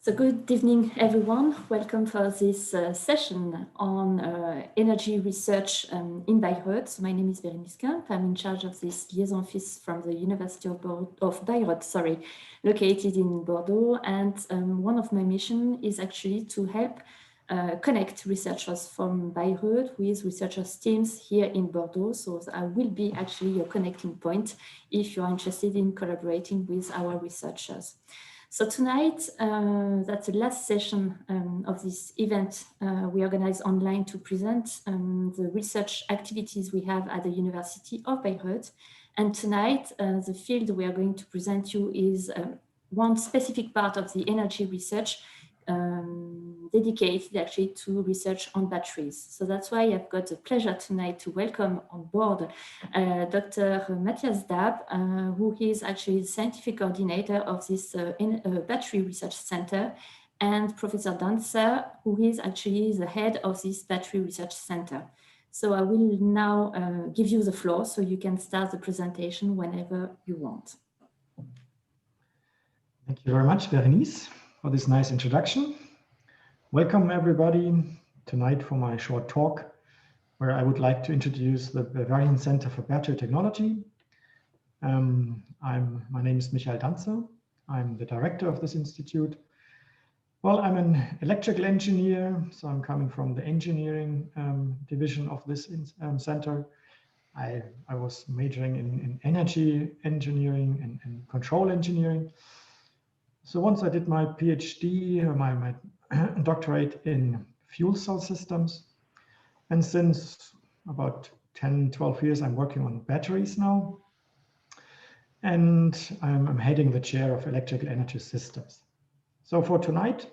So good evening, everyone. Welcome for this session on energy research in BayBatt. So my name is Bérénice Kemp. I'm in charge of this liaison office from the University of BayBatt, located in Bordeaux. And one of my missions is actually to help connect researchers from BayBatt with researchers teams here in Bordeaux. So I will be actually your connecting point if you are interested in collaborating with our researchers. So tonight, that's the last session of this event we organize online to present the research activities we have at the University of BayBatt. And tonight, the field we are going to present you is one specific part of the energy research dedicated actually to research on batteries. So that's why I've got the pleasure tonight to welcome on board Dr. Matthias Dab, who is actually the scientific coordinator of this battery research center, and Professor Dancer, who is actually the head of this battery research center. So I will now give you the floor so you can start the presentation whenever you want. Thank you very much, Bérénice, for this nice introduction. Welcome everybody tonight for my short talk, where I would like to introduce the Bavarian Center for Battery Technology. My name is Michael Danzer. I'm the director of this institute. Well, I'm an electrical engineer, so I'm coming from the engineering division of this center. I was majoring in energy engineering and control engineering. So once I did my PhD, my doctorate in fuel cell systems. And since about 10, 12 years, I'm working on batteries now. And I'm heading the chair of electrical energy systems. So for tonight,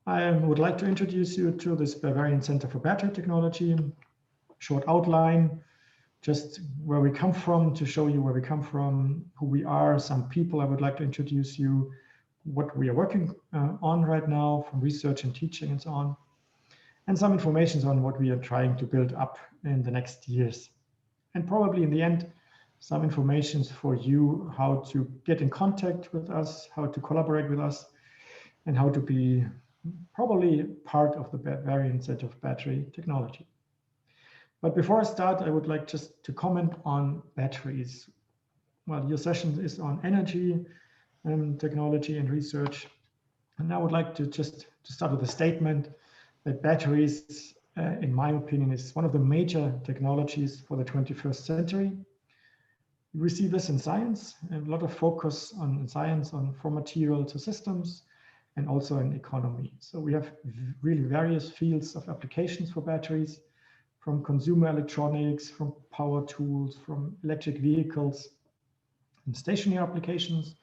I would like to introduce you to this Bavarian Center for Battery Technology. Short outline, just where we come from, to show you where we come from, who we are, some people I would like to introduce you, what we are working on right now from research and teaching and so on, and some information on what we are trying to build up in the next years. And probably in the end, some information for you how to get in contact with us, how to collaborate with us, and how to be probably part of the Bavarian Center of Battery Technology. But before I start, I would like just to comment on batteries. Well, your session is on energy technology and research. And I would like to just start with a statement that batteries, in my opinion, is one of the major technologies for the 21st century. We see this in science, and a lot of focus on science for material to systems, and also in economy. So we have really various fields of applications for batteries, from consumer electronics, from power tools, from electric vehicles, and stationary applications,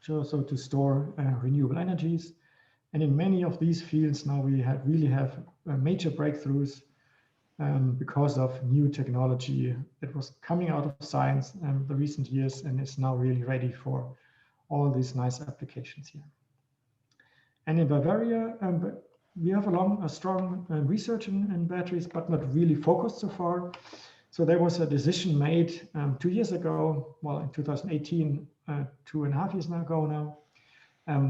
so to store renewable energies. And in many of these fields now we really have major breakthroughs because of new technology that was coming out of science in the recent years and is now really ready for all these nice applications here. And in Bavaria, we have a strong research in batteries, but not really focused so far. So there was a decision made 2 years ago, well, in 2018, 2.5 years ago now,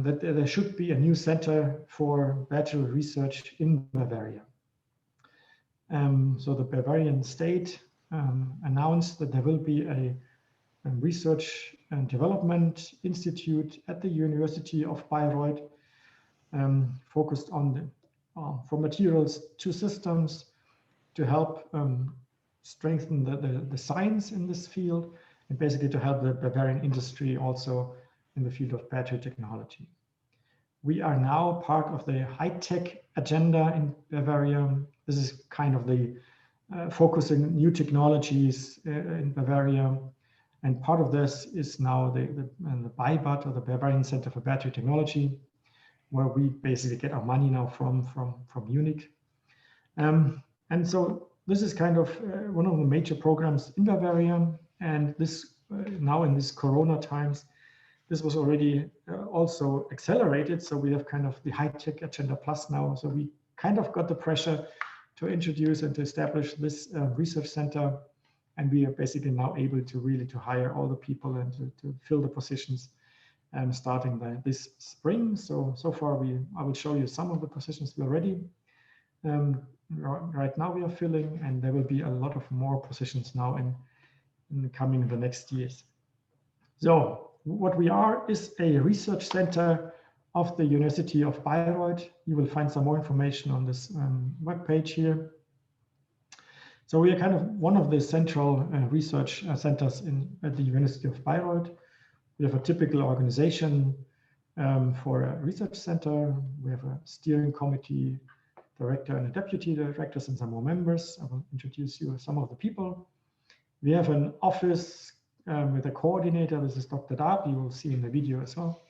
that there should be a new center for battery research in Bavaria. So the Bavarian state announced that there will be a research and development institute at the University of Bayreuth, focused on for materials to systems to help strengthen the science in this field, and basically to help the Bavarian industry also in the field of battery technology. We are now part of the high-tech agenda in Bavaria. This is kind of the focusing new technologies in Bavaria. And part of this is now the BayBatt, or the Bavarian Center for Battery Technology, where we basically get our money now from Munich. And so this is kind of one of the major programs in Bavaria. And this now in these Corona times, this was already also accelerated. So we have kind of the high-tech agenda plus now. So we kind of got the pressure to introduce and to establish this research center. And we are basically now able to really to hire all the people and to fill the positions starting this spring. So far I will show you some of the positions we already right now we are filling, and there will be a lot of more positions now in the next years. So what we are is a research center of the University of Bayreuth. You will find some more information on this web page here. So we are kind of one of the central research centers at the University of Bayreuth. We have a typical organization for a research center. We have a steering committee, director and a deputy directors, and some more members. I will introduce you some of the people. We have an office with a coordinator. This is Dr. Daab. You will see in the video as well.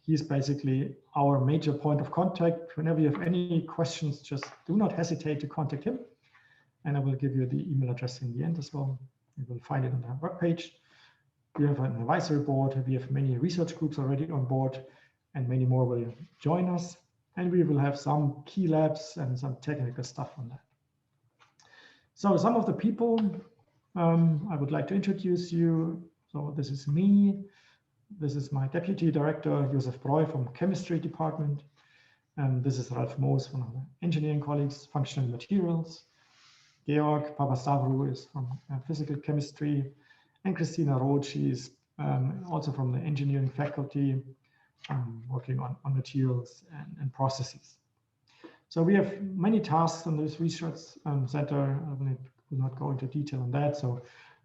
He's basically our major point of contact. Whenever you have any questions, just do not hesitate to contact him. And I will give you the email address in the end as well. You will find it on the webpage. We have an advisory board. We have many research groups already on board, and many more will join us. And we will have some key labs and some technical stuff on that. So some of the people I would like to introduce you. So this is me. This is my deputy director, Josef Breu from chemistry department. And this is Ralf Moos, one of the engineering colleagues, functional materials. Georg Papastavrou is from physical chemistry. And Christina Roth, she is also from the engineering faculty, working on materials and processes. So we have many tasks on this research center. I will not go into detail on that.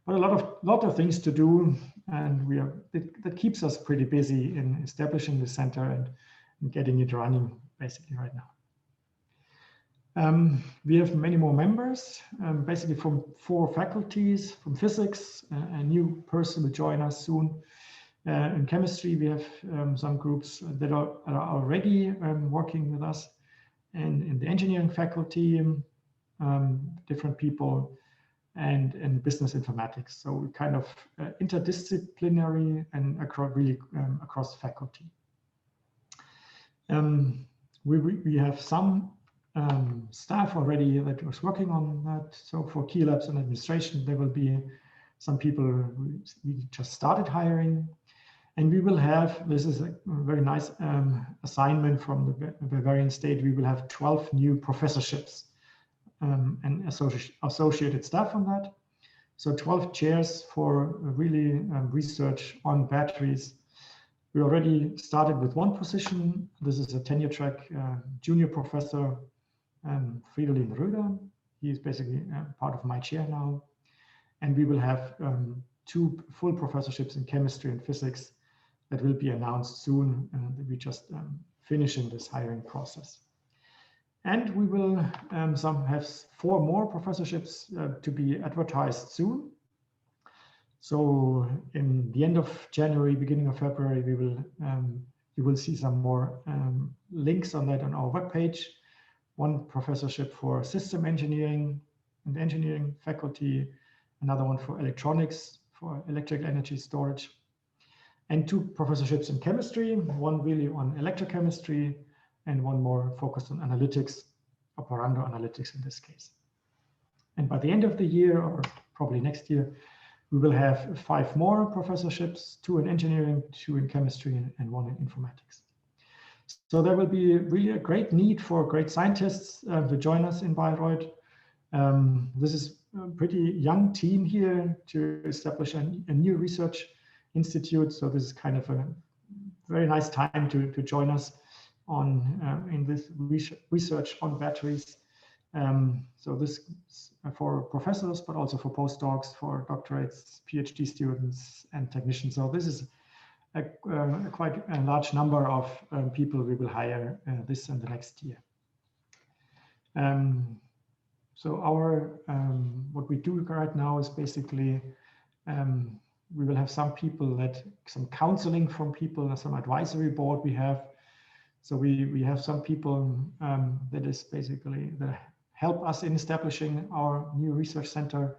But a lot of things to do, and that keeps us pretty busy in establishing the center and getting it running basically right now. We have many more members, basically from 4 faculties. From physics, a new person will join us soon. In chemistry, we have some groups that are already working with us. And in the engineering faculty, different people, and in business informatics. So we kind of interdisciplinary and across faculty. We have some staff already that was working on that. So for key labs and administration, there will be some people we just started hiring. And we will have, this is a very nice assignment from the Bavarian state, we will have 12 new professorships and associated staff on that. So 12 chairs for really research on batteries. We already started with 1 position. This is a tenure track junior professor, Fridolin Röder. He is basically part of my chair now. And we will have 2 full professorships in chemistry and physics that will be announced soon. We just finishing this hiring process. And we will have 4 more professorships to be advertised soon. So in the end of January, beginning of February, we will you will see some more links on that on our webpage. 1 professorship for system engineering and engineering faculty, another one for electronics, for electrical energy storage, and 2 professorships in chemistry, 1 really on electrochemistry, and 1 more focused on analytics, operando analytics in this case. And by the end of the year, or probably next year, we will have 5 more professorships, 2 in engineering, 2 in chemistry, and 1 in informatics. So there will be really a great need for great scientists to join us in Bayreuth. This is a pretty young team here to establish a new research institute. So this is kind of a very nice time to join us on in this research on batteries. So this is for professors, but also for postdocs, for doctorates, PhD students, and technicians. So this is quite a large number of people we will hire this and the next year. So our what we do right now is basically we will have some people some counseling from people, some advisory board we have. So we have some people that is basically that help us in establishing our new research center,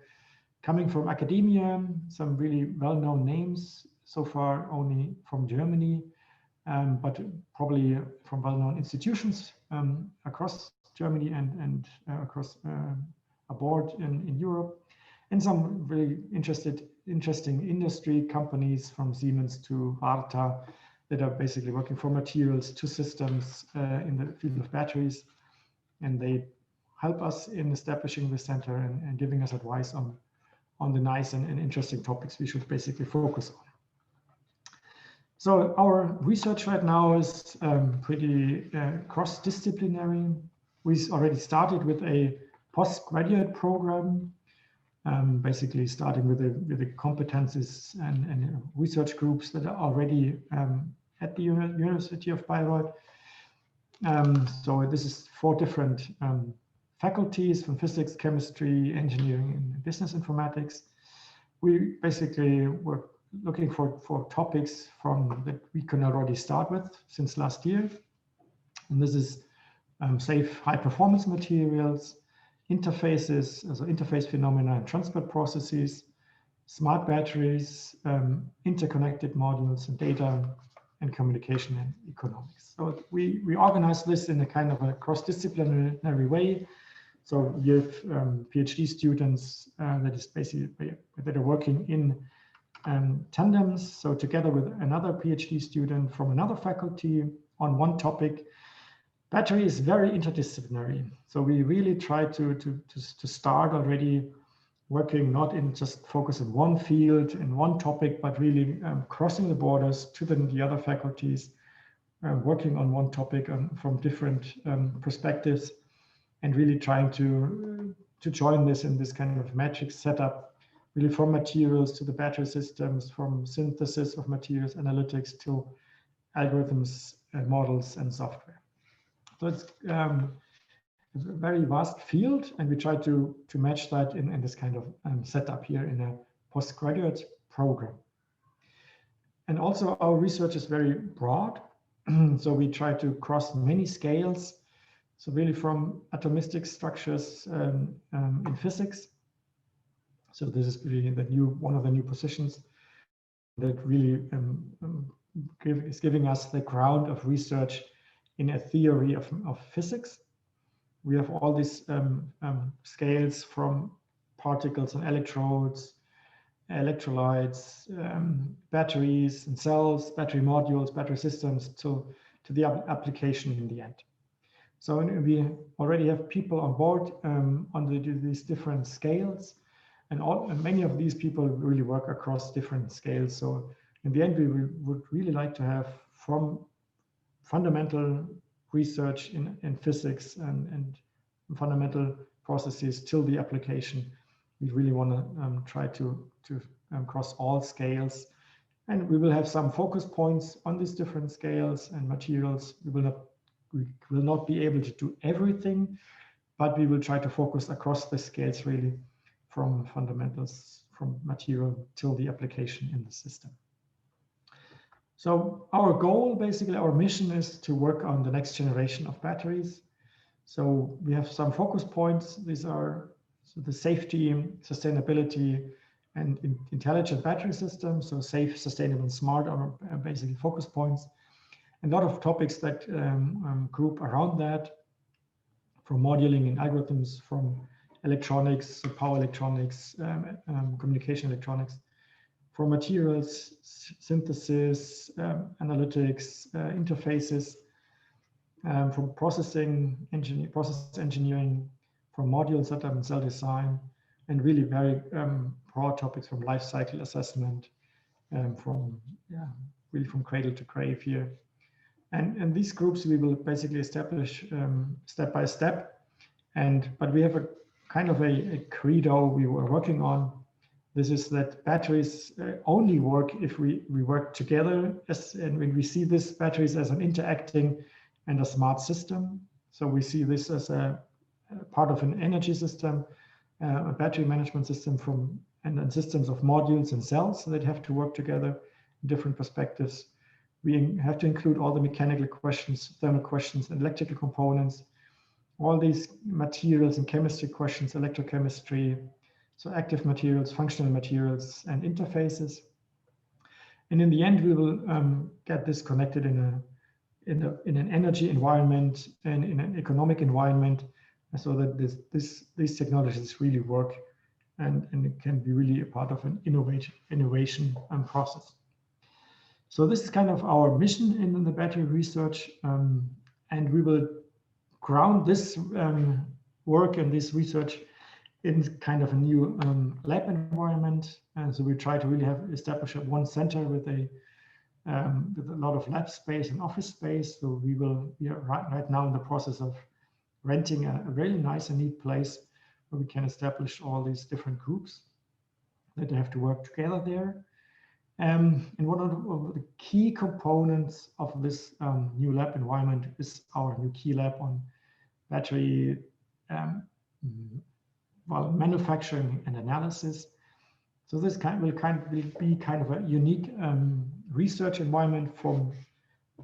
coming from academia, some really well-known names, so far only from Germany, but probably from well-known institutions across Germany and across abroad in Europe, and some really interested interesting industry companies from Siemens to Varta that are basically working for materials to systems in the field of batteries. And they help us in establishing the center and giving us advice on the nice and interesting topics we should basically focus on. So our research right now is pretty cross-disciplinary. We already started with a postgraduate program, basically starting with the competencies and research groups that are already at the University of Bayreuth. So this is 4 different faculties from physics, chemistry, engineering, and business informatics. We basically were looking for topics that we can already start with since last year. And this is safe high performance materials, interfaces, also interface phenomena and transport processes, smart batteries, interconnected modules and data, and communication and economics. So we organize this in a kind of a cross-disciplinary way. So you have PhD students that are working in tandems. So together with another PhD student from another faculty on one topic. Battery is very interdisciplinary. So we really try to start already working not in just focus on one field and one topic, but really crossing the borders to the other faculties, working on one topic from different perspectives, and really trying to join this in this kind of matrix setup, really from materials to the battery systems, from synthesis of materials, analytics to algorithms, models, and software. So it's a very vast field, and we try to match that in this kind of setup here in a postgraduate program. And also our research is very broad. So we try to cross many scales. So really from atomistic structures in physics. So this is really one of the new positions that really is giving us the ground of research in a theory of physics. We have all these scales from particles and electrodes, electrolytes, batteries and cells, battery modules, battery systems to the application in the end. So we already have people on board on these different scales, and many of these people really work across different scales. So in the end, we would really like to have from fundamental research in physics and fundamental processes till the application. We really want to try to cross all scales, and we will have some focus points on these different scales and materials. We will not be able to do everything, but we will try to focus across the scales really from fundamentals, from material till the application in the system. So our goal, basically our mission, is to work on the next generation of batteries. So we have some focus points. These are the safety, sustainability, and intelligent battery systems. So safe, sustainable, and smart are basically focus points. A lot of topics that group around that, from modeling and algorithms, from electronics, power electronics, communication electronics, for materials, synthesis, analytics, interfaces, from process engineering, from module setup and cell design, and really very broad topics from life cycle assessment, really from cradle to grave here. And these groups we will basically establish step by step. But we have a kind of a credo we were working on. This is that batteries only work if we work together, and when we see this batteries as an interacting and a smart system. So we see this as a part of an energy system, a battery management system and systems of modules and cells that have to work together in different perspectives. We have to include all the mechanical questions, thermal questions, and electrical components, all these materials and chemistry questions, electrochemistry, so active materials, functional materials, and interfaces. And in the end, we will get this connected in an energy environment and in an economic environment, so that these technologies really work and it can be really a part of an innovation process. So this is kind of our mission in the battery research, and we will ground this work and this research in kind of a new lab environment. And so we try to really establish one center with a lot of lab space and office space. So we are right now in the process of renting a really nice and neat place where we can establish all these different groups that have to work together there. And one of the key components of this new lab environment is our new key lab on battery manufacturing and analysis. So this will be kind of a unique research environment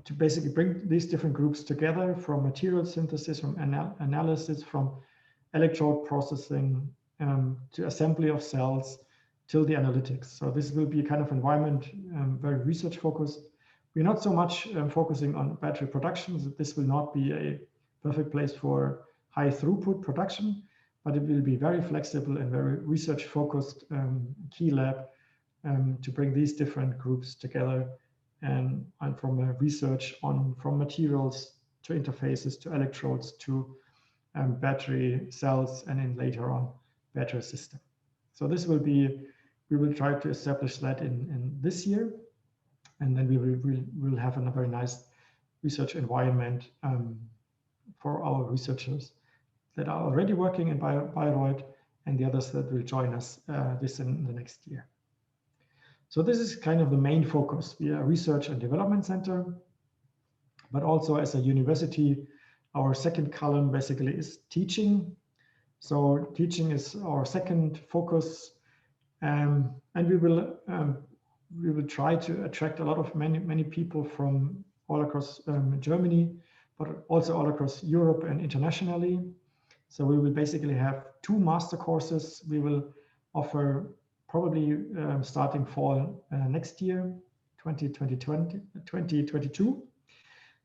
to basically bring these different groups together, from material synthesis, from analysis, from electrode processing, to assembly of cells, till the analytics. So this will be a kind of environment very research focused. We're not so much focusing on battery production. So this will not be a perfect place for high throughput production, but it will be very flexible and very research focused key lab to bring these different groups together, and from research from materials to interfaces to electrodes to battery cells, and then later on battery system. So this will be, we will try to establish that in this year, and then we will have a very nice research environment for our researchers that are already working in Bayreuth, and the others that will join us this in the next year. So this is kind of the main focus. We are a research and development center, but also as a university, our second column basically is teaching. So teaching is our second focus, and we will try to attract a lot of many people from all across Germany, but also all across Europe and internationally. So we will basically have 2 master courses we will offer probably starting fall next year, 2022.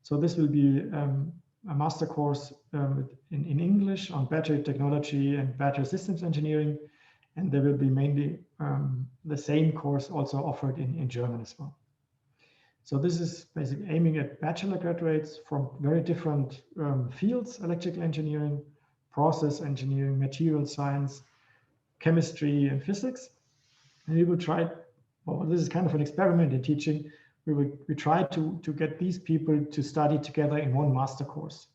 So this will be a master course in English on battery technology and battery systems engineering, and there will be mainly the same course also offered in German as well. So this is basically aiming at bachelor graduates from very different fields: electrical engineering, process engineering, material science, chemistry, and physics. And we will try, well, this is kind of an experiment in teaching. We try to get these people to study together in one master course.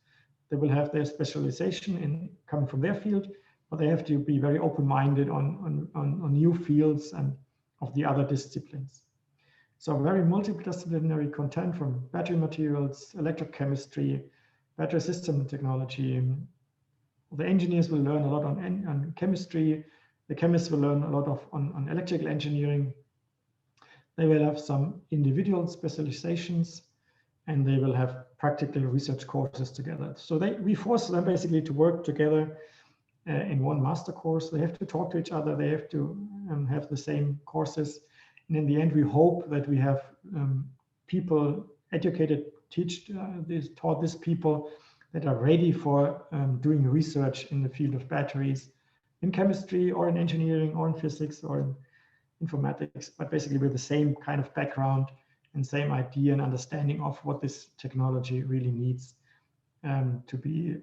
They will have their specialization coming from their field, but they have to be very open-minded on new fields and of the other disciplines. So very multidisciplinary content from battery materials, electrochemistry, battery system technology. The engineers will learn a lot on chemistry. The chemists will learn a lot on electrical engineering. They will have some individual specializations, and they will have practical research courses together. So we force them basically to work together in one master course. They have to talk to each other. They have to have the same courses. And in the end, we hope that we have people educated, taught these people that are ready for doing research in the field of batteries, in chemistry or in engineering or in physics or in informatics, but basically with the same kind of background and same idea and understanding of what this technology really needs to be,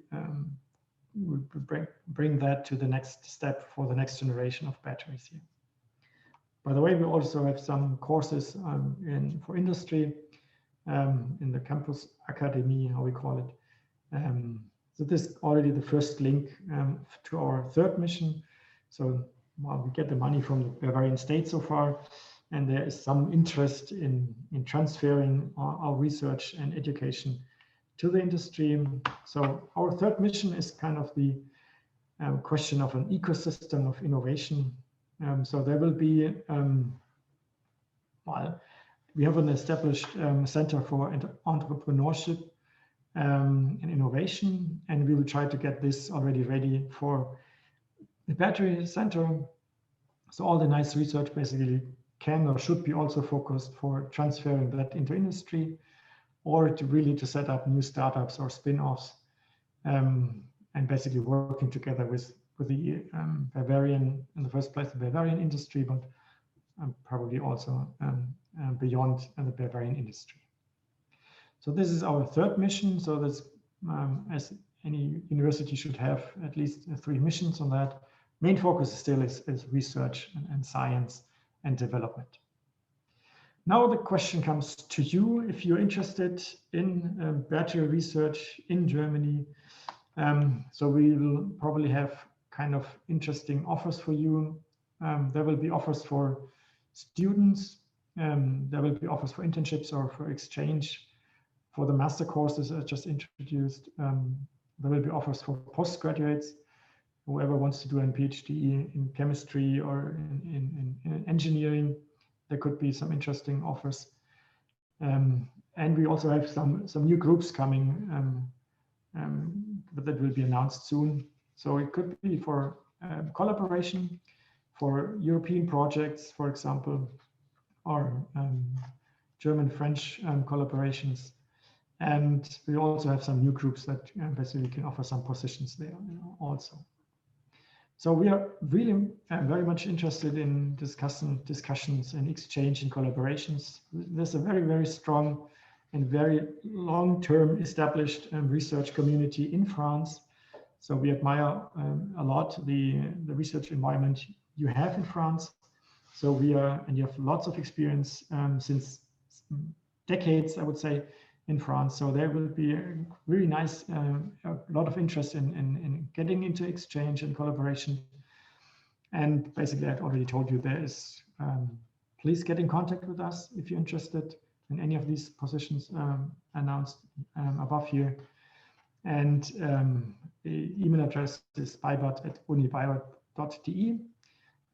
bring that to the next step for the next generation of batteries here. By the way, we also have some courses for industry in the campus academy, how we call it. So this is already the first link to our third mission. So we get the money from the Bavarian state so far, and there is some interest in transferring our research and education to the industry. So our third mission is kind of the question of an ecosystem of innovation. So there will be, we have an established Center for Entrepreneurship and Innovation, and we will try to get this already ready for the battery center. So all the nice research basically can or should be also focused for transferring that into industry, or to set up new startups or spin-offs, and basically working together with with the Bavarian, in the first place, the Bavarian industry, but probably also beyond the Bavarian industry. So this is our third mission. So that's as any university should have at least 3 missions on that. Main focus still is research and science and development. Now the question comes to you if you're interested in battery research in Germany. So we will probably have kind of interesting offers for you. There will be offers for students. There will be offers for internships or for exchange. For the master courses I just introduced, there will be offers for postgraduates. Whoever wants to do a PhD in chemistry or in engineering, there could be some interesting offers. And we also have some new groups coming that will be announced soon. So it could be for collaboration, for European projects, for example, or German-French collaborations. And we also have some new groups that basically can offer some positions there also. So we are really very much interested in discussions and exchange and collaborations. There's a very, very strong and very long-term established research community in France. So we admire a lot the research environment you have in France. So and you have lots of experience since decades, I would say, in France. So there will be a really nice, a lot of interest in getting into exchange and collaboration. And basically, I've already told you there is, please get in contact with us if you're interested in any of these positions announced above here. And the email address is BayBatt@unibaybatt.de.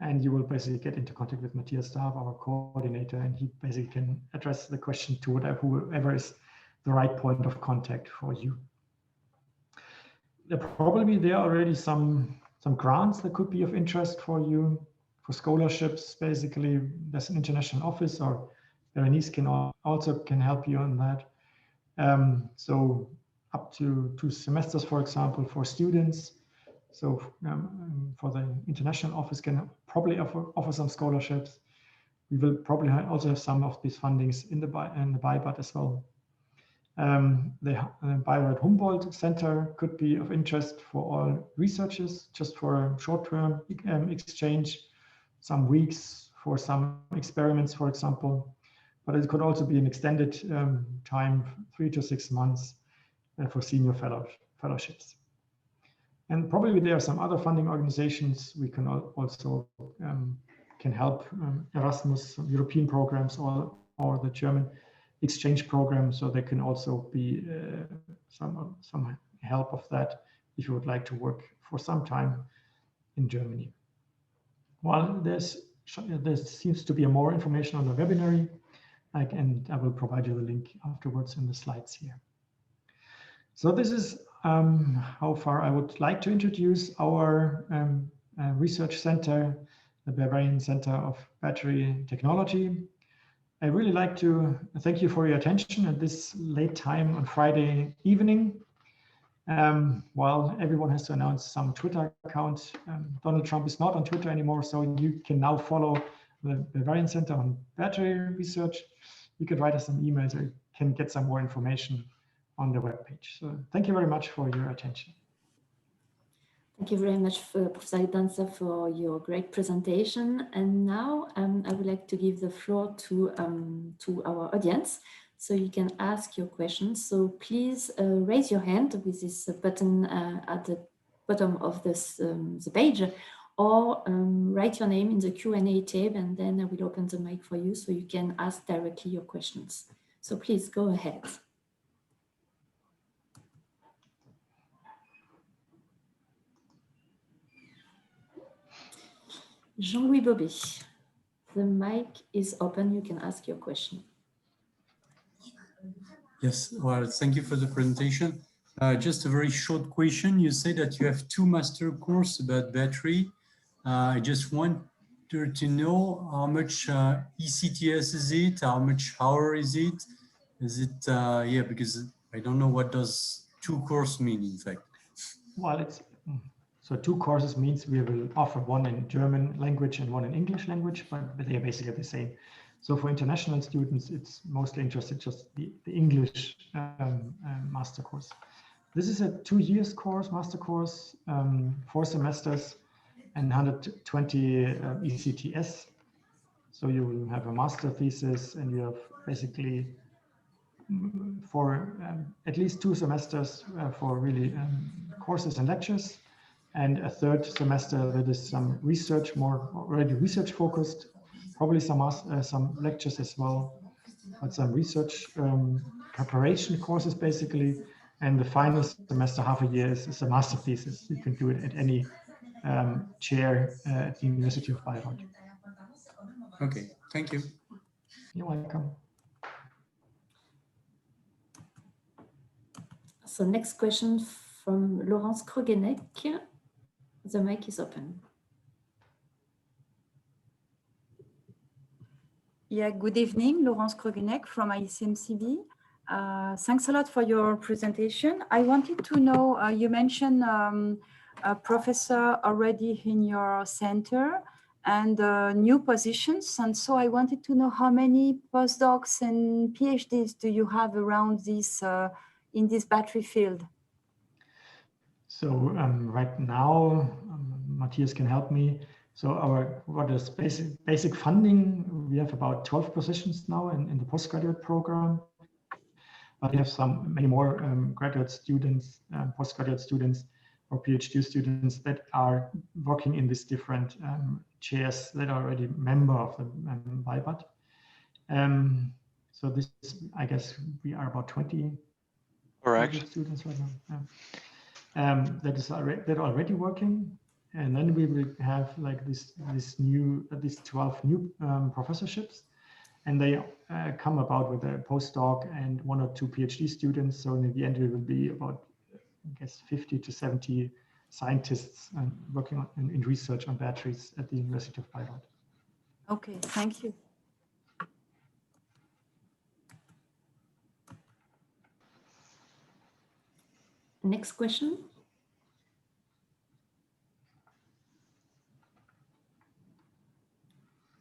And you will basically get into contact with Matthias Daab, our coordinator, and he basically can address the question to whoever is the right point of contact for you. There are already some grants that could be of interest for you, for scholarships. Basically, there's an international office, or Berenice can also help you on that. So up to 2 semesters, for example, for students. So for the international office can probably offer some scholarships. We will probably also have some of these fundings in the BayBatt as well. The BayBatt Humboldt Center could be of interest for all researchers, just for a short-term exchange, some weeks for some experiments, for example. But it could also be an extended time, 3 to 6 months for senior fellowships. And probably there are some other funding organizations we can also can help, Erasmus, European programs, or the German exchange program. So there can also be some help of that if you would like to work for some time in Germany. Well, there seems to be more information on the webinar, and I will provide you the link afterwards in the slides here. So this is how far I would like to introduce our research center, the Bavarian Center of Battery Technology. I really like to thank you for your attention at this late time on Friday evening. While everyone has to announce some Twitter account, Donald Trump is not on Twitter anymore, so you can now follow the Bavarian Center on Battery Research. You can write us some emails or you can get some more information on the webpage. So thank you very much for your attention. Thank you very much, Professor Danza, for your great presentation. And now I would like to give the floor to our audience, so you can ask your questions. So please raise your hand with this button at the bottom of this the page, or write your name in the Q&A tab, and then I will open the mic for you so you can ask directly your questions. So please go ahead. Jean-Louis Bobet, the mic is open. You can ask your question. Yes, well, thank you for the presentation. Just a very short question. You say that you have 2 master courses about battery. I just wanted to know how much ECTS is it? How much hour is it? Is it, yeah, because I don't know what does 2 courses mean, in fact. Well, So 2 courses means we will offer one in German language and one in English language, but they are basically the same. So for international students, it's mostly interested just the English master course. This is a 2 years course, master course, 4 semesters and 120 ECTS. So you will have a master thesis and you have basically for at least 2 semesters for really courses and lectures, and a 3rd semester that is some research, more already research focused, probably some lectures as well, but some research preparation courses basically. And the final semester, half a year, is a master thesis. You can do it at any chair at the University of BayBatt. Okay, thank you. You're welcome. So next question from Laurence Krogenek. The mic is open. Yeah, good evening, Laurence Krogenek from ICMCB. Thanks a lot for your presentation. I wanted to know, you mentioned a professor already in your center and new positions. And so I wanted to know how many postdocs and PhDs do you have around this in this battery field? So right now, Matthias can help me. So what is basic funding, we have about 12 positions now in the postgraduate program. But we have many more graduate students, postgraduate students, or PhD students that are working in these different chairs that are already member of the BayBatt. So this, I guess, we are about 20 students right now. That are already working, and then we will have like these 12 new professorships, and they come about with a postdoc and 1 or 2 PhD students. So in the end, we will be about, I guess, 50 to 70 scientists working in research on batteries at the University of BayBatt. Okay, thank you. Next question.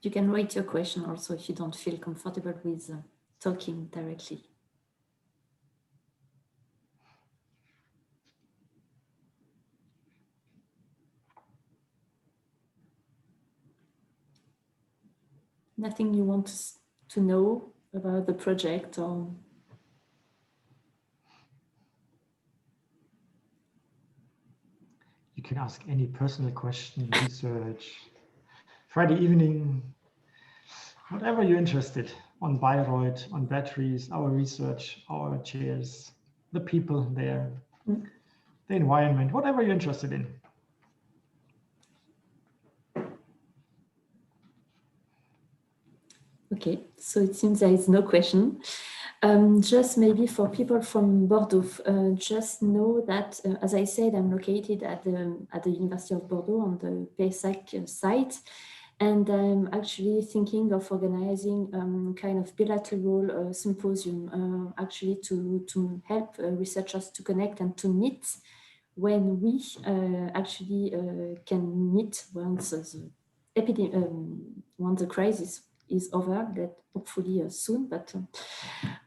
You can write your question also if you don't feel comfortable with talking directly. Nothing you want to know about the project or? You can ask any personal question, research, Friday evening, whatever you're interested on Bayreuth, on batteries, our research, our chairs, the people there, the environment, whatever you're interested in. Okay, so it seems there is no question. Just maybe for people from Bordeaux, just know that, as I said, I'm located at the University of Bordeaux on the PSAC site, and I'm actually thinking of organizing kind of bilateral symposium, actually to help researchers to connect and to meet when we actually can meet once once the crisis is over, that hopefully soon, but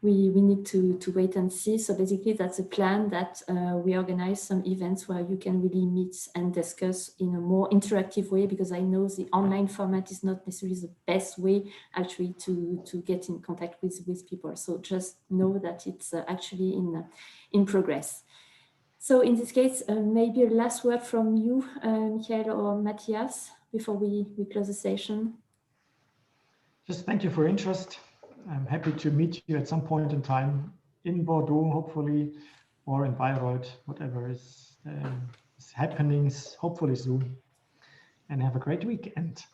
we need to wait and see. So basically that's a plan that we organize some events where you can really meet and discuss in a more interactive way, because I know the online format is not necessarily the best way actually to get in contact with people. So just know that it's actually in progress. So in this case, maybe a last word from you, Michael or Matthias, before we close the session. Just thank you for your interest. I'm happy to meet you at some point in time in Bordeaux, hopefully, or in Bayreuth, whatever is happening, hopefully soon. And have a great weekend.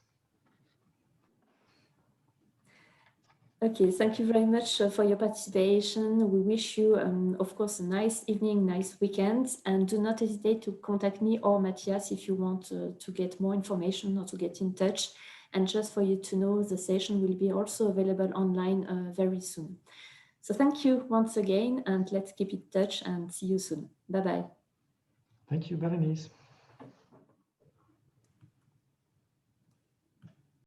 Okay, thank you very much for your participation. We wish you, of course, a nice evening, nice weekend, and do not hesitate to contact me or Matthias if you want to get more information or to get in touch. And just for you to know, the session will be also available online very soon. So thank you once again, and let's keep in touch and see you soon. Bye-bye. Thank you, Berenice.